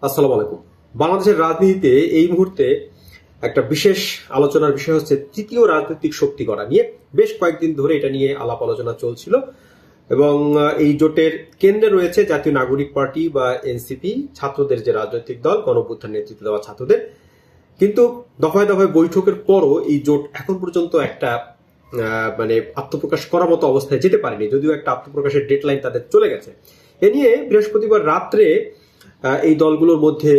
আসসালামু আলাইকুম। বাংলাদেশের রাজনীতিতে এই মুহূর্তে একটা বিশেষ আলোচনার বিষয় হচ্ছে তৃতীয় রাজনৈতিক শক্তি গড়া নিয়ে। বেশ কয়েকদিন ধরে এটা নিয়ে আলাপ আলোচনা চলছিল এবং এই জোটের কেন্দ্রে রয়েছে জাতীয় নাগরিক পার্টি বা এনসিপি, ছাত্রদের যে রাজনৈতিক দল, গণঅভ্যুত্থান নেতৃত্ব দেওয়া ছাত্রদের। কিন্তু দফায় দফায় বৈঠকের পরও এই জোট এখন পর্যন্ত একটা আত্মপ্রকাশ করার মতো অবস্থায় যেতে পারেনি, যদিও একটা আত্মপ্রকাশের ডেডলাইন তাদের চলে গেছে। এ নিয়ে বৃহস্পতিবার রাত্রে এই দলগুলোর মধ্যে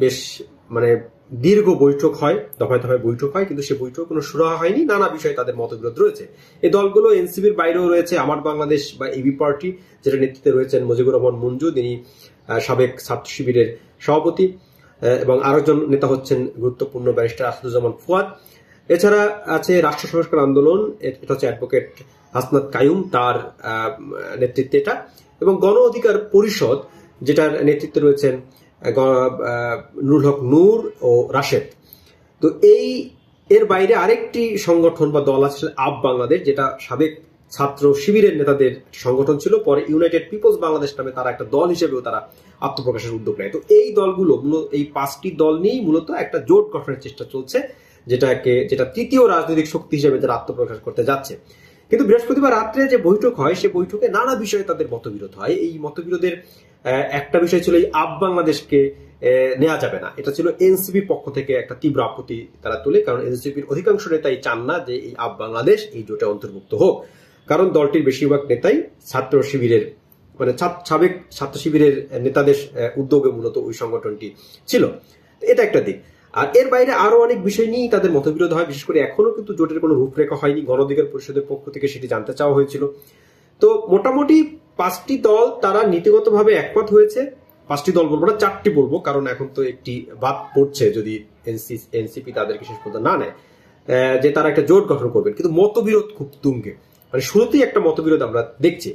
বেশ দীর্ঘ বৈঠক হয়, দফায় দফায় বৈঠক হয়, কিন্তু সে বৈঠক কোনো সুরাহা হয়নি। নানা বিষয়ে তাদের মতবিরোধ রয়েছে। এই দলগুলো এনসিপির বাইরেও রয়েছে আমার বাংলাদেশ বা এবি পার্টি, যেটা নেতৃত্বে রয়েছেন মুজিবুর রহমান মঞ্জু, তিনি সাবেক ছাত্র শিবিরের সভাপতি, এবং আরেকজন নেতা হচ্ছেন গুরুত্বপূর্ণ ব্যারিস্টার আসাদুজ্জামান ফুয়াদ। এছাড়া আছে রাষ্ট্র সংস্কার আন্দোলন, এটা হচ্ছে অ্যাডভোকেট হাসনাত কায়ুম, তার নেতৃত্বে এটা, এবং গণ অধিকার পরিষদ, যেটার নেতৃত্বে রয়েছেন নুরুল হক নূর ও রাশেদ। তো এর বাইরে আরেকটি সংগঠন বা দল আছে আপ বাংলাদেশ, যেটা সাবেক ছাত্র শিবিরের নেতাদের সংগঠন ছিল, পরে ইউনাইটেড পিপলস বাংলাদেশ নামে তারা একটা দল হিসেবেও তারা আত্মপ্রকাশের উদ্যোগ নেয়। তো এই দলগুলো এই পাঁচটি দল নিয়েই মূলত একটা জোট গঠনের চেষ্টা চলছে, যেটা তৃতীয় রাজনৈতিক শক্তি হিসেবে তারা আত্মপ্রকাশ করতে যাচ্ছে। কিন্তু বৃহস্পতিবার রাত্রে যে বৈঠক হয়, সে বৈঠকে নানা বিষয়ে তাদের মতবিরোধ হয়। এই মতবিরোধের একটা বিষয় ছিল এই আপ বাংলাদেশকে নেওয়া যাবে না। এটা ছিল এনসিপি পক্ষ থেকে একটা তীব্র আপত্তি তারা তোলে, কারণ এনসিপির অধিকাংশ নেতাই চান না যে এই আপ বাংলাদেশ এই জোটে অন্তর্ভুক্ত হোক, কারণ দলটির বেশিরভাগ নেতাই ছাত্র শিবিরের সাবেক ছাত্র শিবিরের নেতাদের উদ্যোগে মূলত ওই সংগঠনটি ছিল। এটা একটা দিক। আর এর বাইরে আরো অনেক বিষয় নিয়েই তাদের মতবিরোধ হয়। বিশেষ করে এখনো কিন্তু জোটের কোনো রূপরেখা হয়নি, গণ অধিকার পরিষদের পক্ষ থেকে সেটি জানতে চাওয়া হয়েছিল। তো মোটামুটি পাঁচটি দল তারা নীতিগতভাবে একমত হয়েছে। পাঁচটি দল বলবো না, চারটি বলবো, কারণ এখন তো একটি বাদ পড়ছে যদি এনসিপি তাদেরকে শেষ পর্যন্ত না নেয়, যে তারা একটা জোট গঠন করবেন। কিন্তু মতবিরোধ খুব তুঙ্গে, শুরুতেই একটা মতবিরোধ আমরা দেখছি।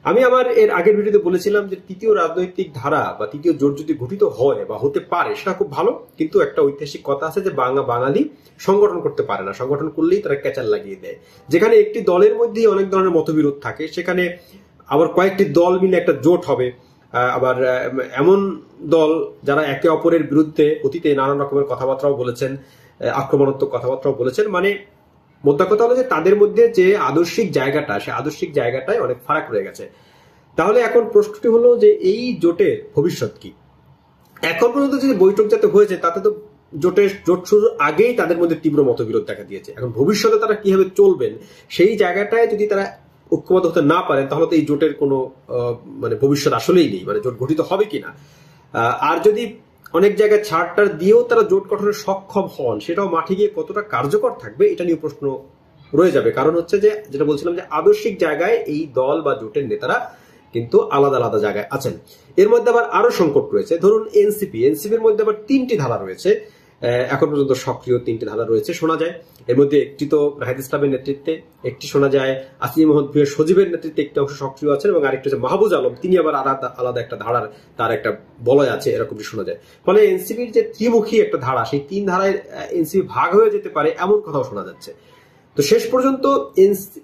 আমি আমার এর আগের ভিডিওতে বলেছিলাম যে তৃতীয় রাজনৈতিক ধারা বা তৃতীয় জোট যদি গঠিত হয় বা হতে পারে সেটা খুব ভালো, কিন্তু একটা ঐতিহাসিক কথা আছে যে বাঙালি সংগঠন করতে পারে না, সংগঠন করলেই তারা ক্যাচাল লাগিয়ে দেয়। যেখানে একটি দলের মধ্যেই অনেক ধরনের মতবিরোধ থাকে, সেখানে আবার কয়েকটি দল মিলে একটা জোট হবে। আবার এমন দল যারা একে অপরের বিরুদ্ধে অতীতে নানান রকমের কথাবার্তাও বলেছেন, আক্রমণাত্মক কথাবার্তাও বলেছেন, মোদ্দা কথা হলো যে তাদের মধ্যে যে আদর্শিক জায়গাটা, সে আদর্শিক জায়গাটায় অনেক ফারাক রয়ে গেছে। তাহলে এখন প্রশ্নটি হলো যে এই জোটের ভবিষ্যৎ কি? এখন পর্যন্ত যে বৈঠক যাতে হয়েছে তাতে তো জোট শুরুর আগেই তাদের মধ্যে তীব্র মতবিরোধ দেখা দিয়েছে। এখন ভবিষ্যতে তারা কিভাবে চলবেন সেই জায়গাটায় যদি তারা ঐক্যবদ্ধ হতে না পারেন, তাহলে তো এই জোটের কোনো ভবিষ্যৎ আসলেই নেই, জোট গঠিত হবে কিনা। আর যদি অনেক জায়গায় ছাড়টার দিয়েও তারা জোট গঠনে সক্ষম হন, সেটাও মাঠে গিয়ে কতটা কার্যকর থাকবে এটা নিয়ে প্রশ্ন রয়ে যাবে। কারণ হচ্ছে যে যেটা বলছিলাম যে আদর্শিক জায়গায় এই দল বা জোটের নেতারা কিন্তু আলাদা আলাদা জায়গায় আছেন। এর মধ্যে আবার আরো সংকট রয়েছে। ধরুন এনসিপির মধ্যে আবার তিনটি ধারা রয়েছে, এখন পর্যন্ত সক্রিয় তিনটি ধারা রয়েছে শোনা যায়। এর মধ্যে একটি তো নাহিদ ইসলামের নেতৃত্বে, একটি শোনা যায় আসিম মোহাম্মদ ভূঁইয়া সজীবের নেতৃত্বে একটি অংশ সক্রিয় আছেন, এবং আরেকটি হচ্ছে মাহবুজ আলম, তিনি আবার আলাদা একটা ধারার তার একটা বলয় আছে, এরকমটি শোনা যায়। ফলে এনসিপির যে ত্রিমুখী একটা ধারা, সেই তিন ধারায় এনসিপি ভাগ হয়ে যেতে পারে এমন কথাও শোনা যাচ্ছে। তো শেষ পর্যন্ত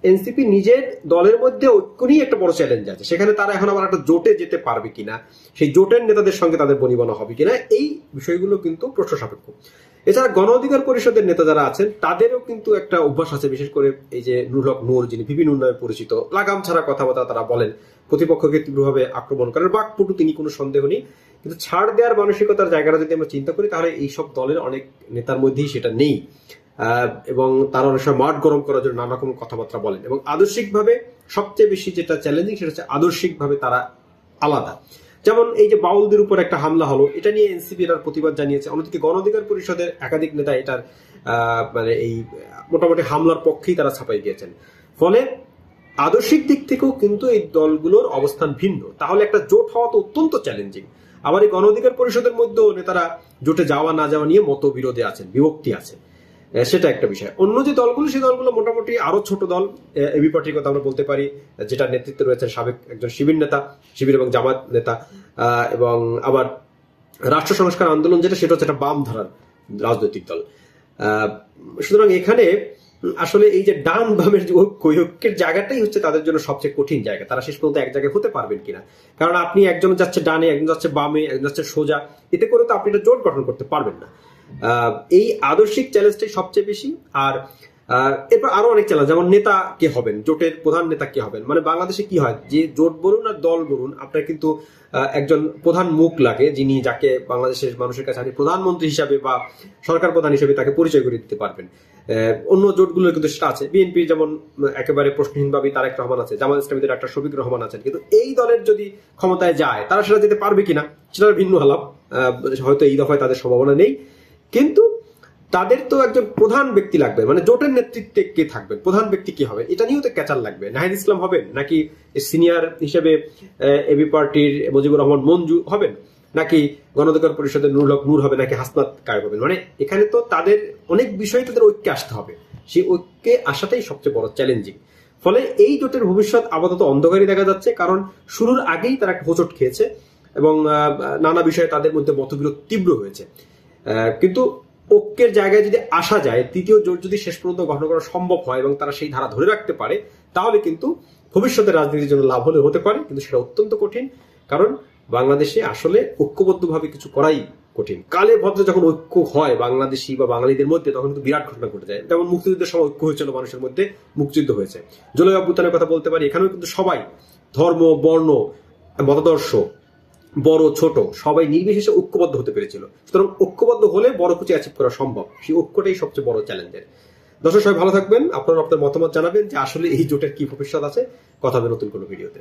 এনসিপি নিজের দলের মধ্যে ঐক্য নিয়ে একটা বড় চ্যালেঞ্জ আছে। সেখানে তারা এখন আবার একটা জোটে যেতে পারবে কিনা, সেই জোটের নেতাদের সঙ্গে তাদের বনিবনা হবে কিনা, এই বিষয়গুলো কিন্তু প্রশ্ন সাপেক্ষ। এছাড়া গণ অধিকার পরিষদের নেতা যারা আছেন তাদেরও কিন্তু একটা অভ্যাস আছে, বিশেষ করে এই যে নুরুল হক নূর, যিনি ভিপি নূর নামে পরিচিত, লাগাম ছাড়া কথাবার্তা তারা বলেন, প্রতিপক্ষকে তীব্রভাবে আক্রমণ করেন, বাকপটু তিনি, কোনো সন্দেহ নেই। কিন্তু ছাড় দেওয়ার মানসিকতার জায়গাটা যদি আমরা চিন্তা করি, তাহলে এইসব দলের অনেক নেতার মধ্যেই সেটা নেই, এবং তারা অনেক সময় মাঠ গরম করার জন্য নানা রকম কথাবার্তা বলেন। এবং আদর্শিকভাবে সবচেয়ে বেশি যেটা চ্যালেঞ্জিং সেটা হচ্ছে আদর্শিকভাবে তারা আলাদা। যেমন এই যে বাউলদের উপর একটা হামলা হলো, এটা নিয়ে এনসিপি এর প্রতিবাদ জানিয়েছে। অন্যদিকে গণ অধিকার পরিষদের একাধিক নেতা এটার এই মোটামুটি হামলার পক্ষেই তারা ছাপাই গিয়েছেন। ফলে আদর্শিক দিক থেকেও কিন্তু এই দলগুলোর অবস্থান ভিন্ন। তাহলে একটা জোট হওয়া তো অত্যন্ত চ্যালেঞ্জিং। আবার এই গণ অধিকার পরিষদের মধ্যেও নেতারা জোটে যাওয়া না যাওয়া নিয়ে মতবিরোধে আছেন, বিভক্তি আছে, সেটা একটা বিষয়। অন্য যে দলগুলো, সেই দলগুলো মোটামুটি আরো ছোট দল। এবি পার্টির কথা আমরা বলতে পারি, যেটা নেতৃত্বে রয়েছেন সাবেক একজন শিবির নেতা, শিবির এবং জামাত নেতা, এবং আবার রাষ্ট্র সংস্কার আন্দোলন, সেটা হচ্ছে একটা বাম ধারার রাজনৈতিক দল। সুতরাং এখানে আসলে এই যে ডান বামের যে ঐক্যের জায়গাটাই হচ্ছে তাদের জন্য সবচেয়ে কঠিন জায়গা। তারা শেষ পর্যন্ত এক জায়গায় হতে পারবেন কিনা, কারণ আপনি একজন যাচ্ছে ডানে, একজন যাচ্ছে বামে, একজন যাচ্ছে সোজা, এতে করে তো আপনি একটা জোট গঠন করতে পারবেন না। এই আদর্শিক চ্যালেঞ্জটাই সবচেয়ে বেশি। আর এরপর আরো অনেক চ্যালেঞ্জ, যেমন নেতা কে হবেন, জোটের প্রধান নেতা কে হবেন। মানে বাংলাদেশে কি হয়, যে জোট বলুন আর দল বলুন, আপনার কিন্তু একজন প্রধান মুখ লাগে, যিনি যাকে বাংলাদেশের মানুষের কাছে আপনি প্রধানমন্ত্রী হিসাবে বা সরকার প্রধান হিসেবে তাকে পরিচয় করে দিতে পারবেন। অন্য জোটগুলোর কিন্তু সেটা আছে। বিএনপির যেমন একেবারে প্রশ্নহীনভাবে তারেক রহমান আছে, জামাত ইসলামীদের ডাক্তার শফিক রহমান আছেন। কিন্তু এই দলের যদি ক্ষমতায় যায়, তারা সেটা যেতে পারবে কিনা সেটা ভিন্ন আলাপ। হয়তো এই দফায় তাদের সম্ভাবনা নেই, কিন্তু তাদের তো একজন প্রধান ব্যক্তি লাগবে। মানে জোটের নেতৃত্বে কে থাকবেন, প্রধান ব্যক্তি কি হবে, এটা নিয়েও তো ক্যাচার লাগবে। নাহিদ ইসলাম হবেন, নাকি সিনিয়র হিসেবে এবি পার্টির মুজিবুর রহমান মঞ্জু হবেন, নাকি গণঅধিকার পরিষদের নুরুল হক নূর হবে, নাকি হাসনাত কায়েম হবেন। মানে এখানে তো তাদের অনেক বিষয়ে তাদের ঐক্যে আসতে হবে। সেই ঐক্যে আসাটাই সবচেয়ে বড় চ্যালেঞ্জিং। ফলে এই জোটের ভবিষ্যৎ আপাতত অন্ধকারই দেখা যাচ্ছে, কারণ শুরুর আগেই তারা একটা হোঁচট খেয়েছে এবং নানা বিষয়ে তাদের মধ্যে মতবিরোধ তীব্র হয়েছে। কিন্তু ঐক্যের জায়গায় যদি আসা যায়, তৃতীয় জোট যদি শেষ পর্যন্ত গঠন করা সম্ভব হয় এবং তারা সেই ধারা ধরে রাখতে পারে, তাহলে কিন্তু ভবিষ্যতের রাজনীতির জন্য লাভ হলে হতে পারে। কিন্তু সেটা অত্যন্ত কঠিন, কারণ বাংলাদেশে আসলে ঐক্যবদ্ধভাবে কিছু করাই কঠিন। কালে ভদ্রে যখন ঐক্য হয় বাংলাদেশি বা বাঙালিদের মধ্যে, তখন কিন্তু বিরাট ঘটনা ঘটে যায়। যেমন মুক্তিযুদ্ধের সময় ঐক্য হয়েছিল, মানুষের মধ্যে মুক্তিযুদ্ধ হয়েছে। জুলাই অভ্যুত্থানের কথা বলতে পারি, এখানেও কিন্তু সবাই ধর্ম, বর্ণ, মতাদর্শ, বড় ছোট সবাই নির্বিশেষে ঐক্যবদ্ধ হতে পেরেছিল। সুতরাং ঐক্যবদ্ধ হলে বড় কিছু অ্যাচিভ করা সম্ভব। সেই ঐক্যটাই সবচেয়ে বড় চ্যালেঞ্জের। দর্শক সবাই ভালো থাকবেন, আপনারা আপনার মতামত জানাবেন যে আসলে এই জোটের কি ভবিষ্যৎ আছে। কথা হবে নতুন কোনো ভিডিওতে।